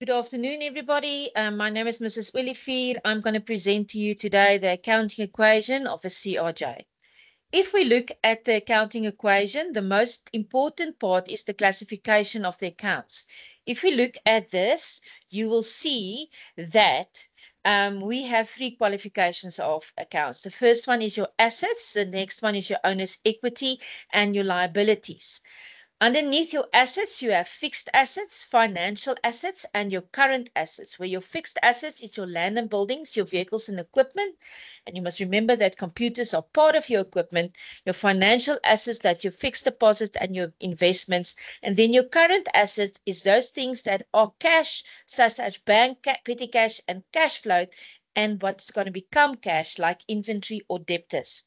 Good afternoon, everybody. My name is Mrs. Willifeer. I'm going to present to you today the accounting equation of a CRJ. If we look at the accounting equation, the most important part is the classification of the accounts. If we look at this, you will see that we have three qualifications of accounts. The first one is your assets, the next one is your owner's equity, and your liabilities. Underneath your assets, you have fixed assets, financial assets, and your current assets. Where your fixed assets is your land and buildings, your vehicles and equipment. And you must remember that computers are part of your equipment, your financial assets, that your fixed deposits and your investments. And then your current assets is those things that are cash, such as bank, petty cash, and cash flow, and what's going to become cash, like inventory or debtors.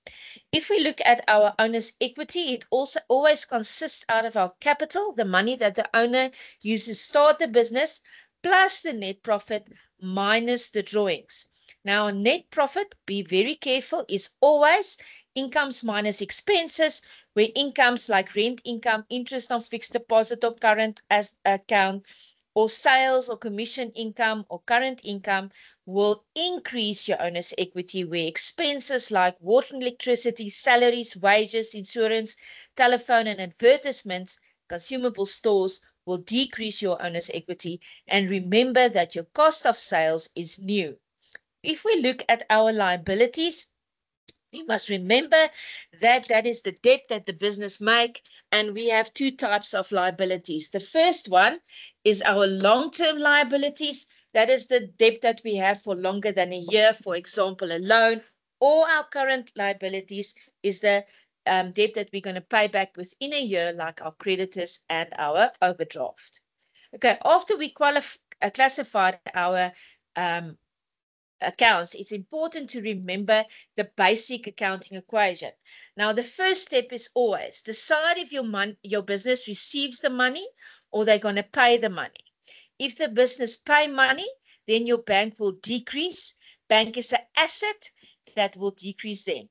If we look at our owner's equity, it also always consists out of our capital, the money that the owner uses to start the business, plus the net profit minus the drawings. Now, net profit, be very careful, is always incomes minus expenses, where incomes like rent income, interest on fixed deposit or current as account, or sales or commission income or current income will increase your owner's equity, where expenses like water and electricity, salaries, wages, insurance, telephone and advertisements, consumable stores will decrease your owner's equity. And remember that your cost of sales is new. If we look at our liabilities, we must remember that that is the debt that the business make, and we have two types of liabilities. The first one is our long-term liabilities. That is the debt that we have for longer than a year, for example, a loan, or our current liabilities is the debt that we're going to pay back within a year, like our creditors and our overdraft. Okay, after we classified our accounts, it's important to remember the basic accounting equation. Now, the first step is always decide if your business receives the money or they're going to pay the money. If the business pay money, then your bank will decrease. Bank is an asset that will decrease then.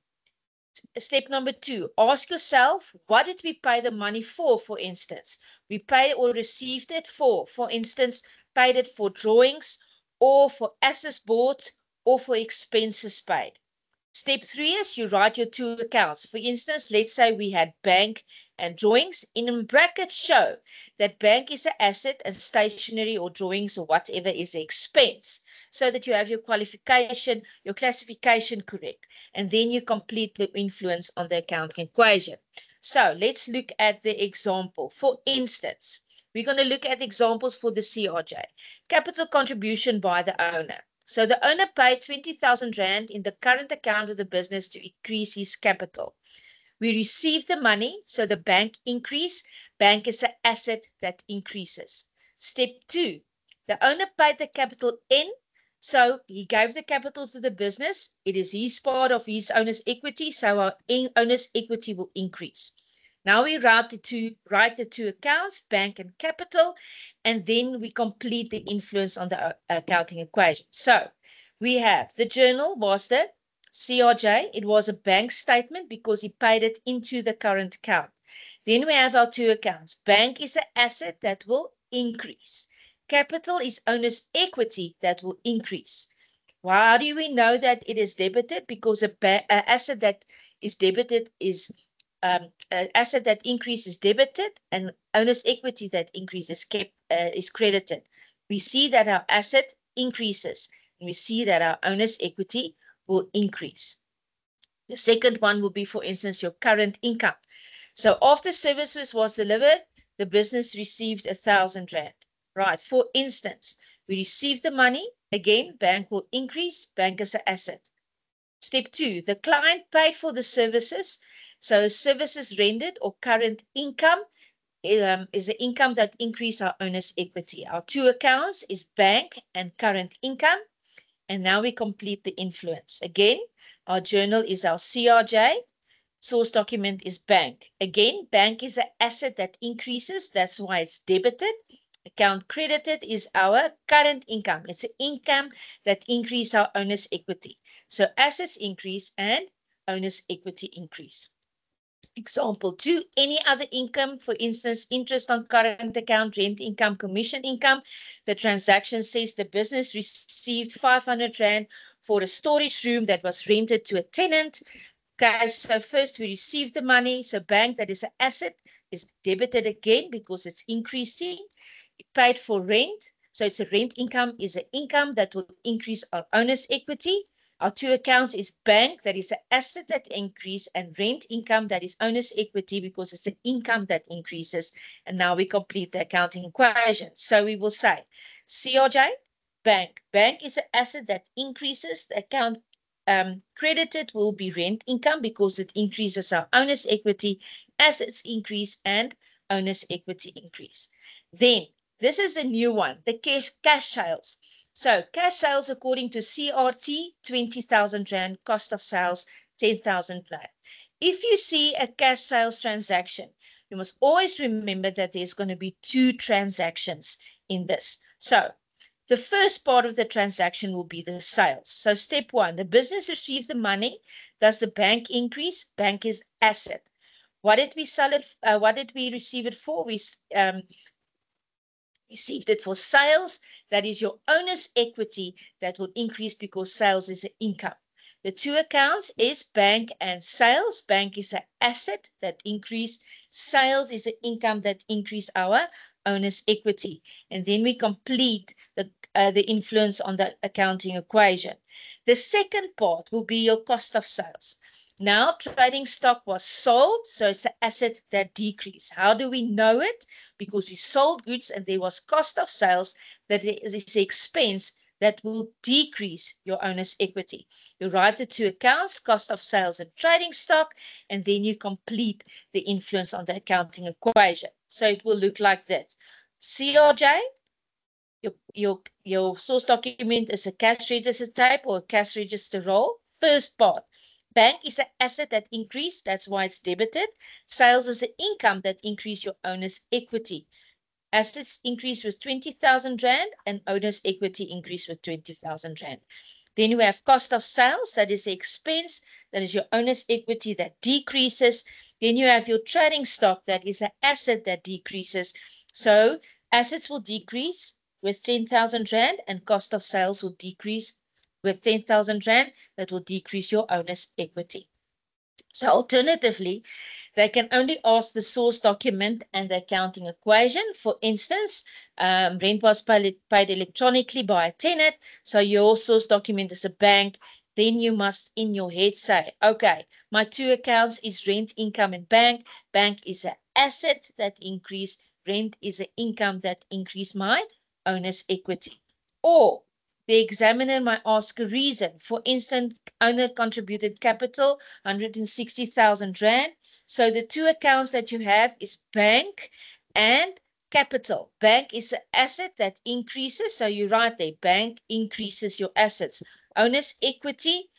Step number 2, ask yourself, what did we pay the money for instance? We paid or received it for instance, paid it for drawings or for assets bought or for expenses paid. Step 3 is you write your two accounts. For instance, let's say we had bank and drawings. In brackets show that bank is an asset and stationery or drawings or whatever is an expense, so that you have your qualification, your classification correct. And then you complete the influence on the accounting equation. So let's look at the example. For instance, we're going to look at examples for the CRJ. Capital contribution by the owner. So the owner paid 20,000 Rand in the current account of the business to increase his capital. We received the money, so the bank increase. Bank is an asset that increases. Step 2, the owner paid the capital in, so he gave the capital to the business. It is his part of his owner's equity, so our owner's equity will increase. Now we write the two accounts, bank and capital, and then we complete the influence on the accounting equation. So we have the journal was the CRJ. It was a bank statement because he paid it into the current account. Then we have our two accounts. Bank is an asset that will increase. Capital is owner's equity that will increase. How do we know that it is debited? Because an asset that is debited is asset that increases debited, and owner's equity that increases is credited. We see that our asset increases, and we see that our owner's equity will increase. The second one will be, for instance, your current income. So after services was delivered, the business received 1,000 Rand. Right. For instance, we received the money. Again, bank will increase. Bank is an asset. Step 2, the client paid for the services. So services rendered or current income is the income that increase our owner's equity. Our two accounts is bank and current income. And now we complete the influence. Again, our journal is our CRJ. Source document is bank. Again, bank is an asset that increases. That's why it's debited. Account credited is our current income. It's an income that increase our owner's equity. So assets increase and owner's equity increase. Example 2, any other income, for instance, interest on current account, rent income, commission income. The transaction says the business received 500 Rand for a storage room that was rented to a tenant. Okay, so first we received the money. So bank, that is an asset, is debited again because it's increasing. It paid for rent. So it's a rent income, is an income that will increase our owner's equity. Our two accounts is bank, that is an asset that increase, and rent income, that is owner's equity because it's an income that increases. And now we complete the accounting equation. So we will say CRJ, bank. Bank is an asset that increases. The account credited will be rent income because it increases our owner's equity, assets increase, and owner's equity increase. Then this is a new one, the cash sales. So cash sales according to CRT, 20,000 Rand, cost of sales, 10,000 Rand. If you see a cash sales transaction, you must always remember that there's going to be two transactions in this. So the first part of the transaction will be the sales. So step 1, the business receives the money. Does the bank increase? Bank is asset. What did we sell it? What did we receive it for? We received it for sales. That is your owner's equity that will increase because sales is an income. The two accounts is bank and sales. Bank is an asset that increase. Sales is an income that increase our owner's equity. And then we complete the influence on the accounting equation. The second part will be your cost of sales. Now, trading stock was sold, so it's an asset that decreased. How do we know it? Because we sold goods and there was cost of sales, that is the expense that will decrease your owner's equity. You write the two accounts, cost of sales and trading stock, and then you complete the influence on the accounting equation. So it will look like this. CRJ, your source document is a cash register type or a cash register roll. First part. Bank is an asset that increased, that's why it's debited. Sales is an income that increased your owner's equity. Assets increased with 20,000 Rand and owner's equity increased with 20,000 Rand. Then you have cost of sales, that is the expense, that is your owner's equity that decreases. Then you have your trading stock, that is an asset that decreases. So assets will decrease with 10,000 Rand and cost of sales will decrease with 10,000 Rand, that will decrease your owner's equity. So alternatively, they can only ask the source document and the accounting equation. For instance, rent was paid electronically by a tenant. So your source document is a bank. Then you must in your head say, okay, my two accounts is rent, income, and bank. Bank is an asset that increase. Rent is an income that increase my owner's equity. Or the examiner might ask a reason. For instance, owner contributed capital, 160,000 Rand. So the two accounts that you have is bank and capital. Bank is an asset that increases. So you write there, bank increases your assets. Owner's equity,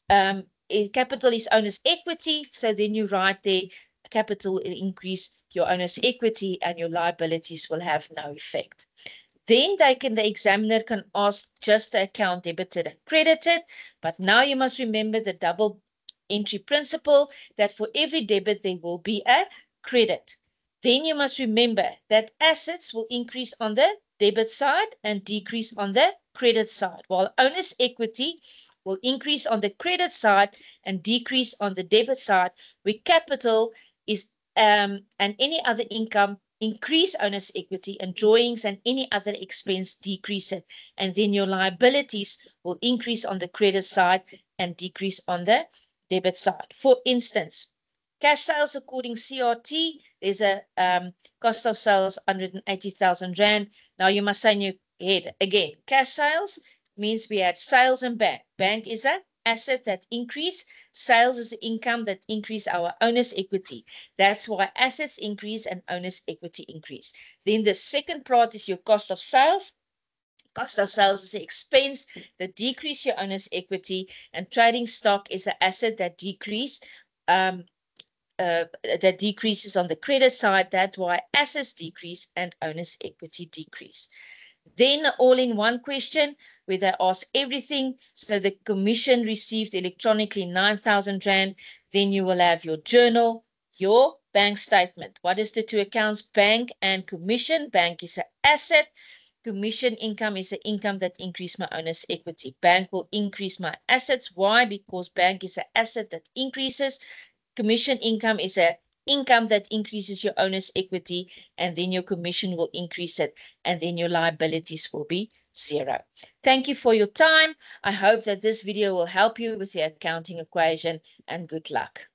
capital is owner's equity. So then you write there, capital will increase your owner's equity and your liabilities will have no effect. Then the examiner can ask just the account debited and credited. But now you must remember the double entry principle, that for every debit there will be a credit. Then you must remember that assets will increase on the debit side and decrease on the credit side, while owner's equity will increase on the credit side and decrease on the debit side, where capital is and any other income increase owner's equity, and drawings and any other expense decrease it. And then your liabilities will increase on the credit side and decrease on the debit side. For instance, cash sales according CRT, there's a cost of sales 180,000 Rand. Now you must say in your head again, cash sales means we had sales and bank. Bank is an asset that increase. Sales is the income that increase our owner's equity. That's why assets increase and owner's equity increase. Then the second part is your cost of sales. Cost of sales is the expense that decrease your owner's equity, and trading stock is an asset that decreases on the credit side. That's why assets decrease and owner's equity decrease. Then all-in-one question where they ask everything. So the commission received electronically 9,000 Rand. Then you will have your journal, your bank statement. What is the two accounts? Bank and commission. Bank is an asset. Commission income is the income that increase my owner's equity. Bank will increase my assets. Why? Because bank is an asset that increases. Commission income is a income that increases your owner's equity, and then your commission will increase it, and then your liabilities will be zero. Thank you for your time. I hope that this video will help you with the accounting equation, and good luck.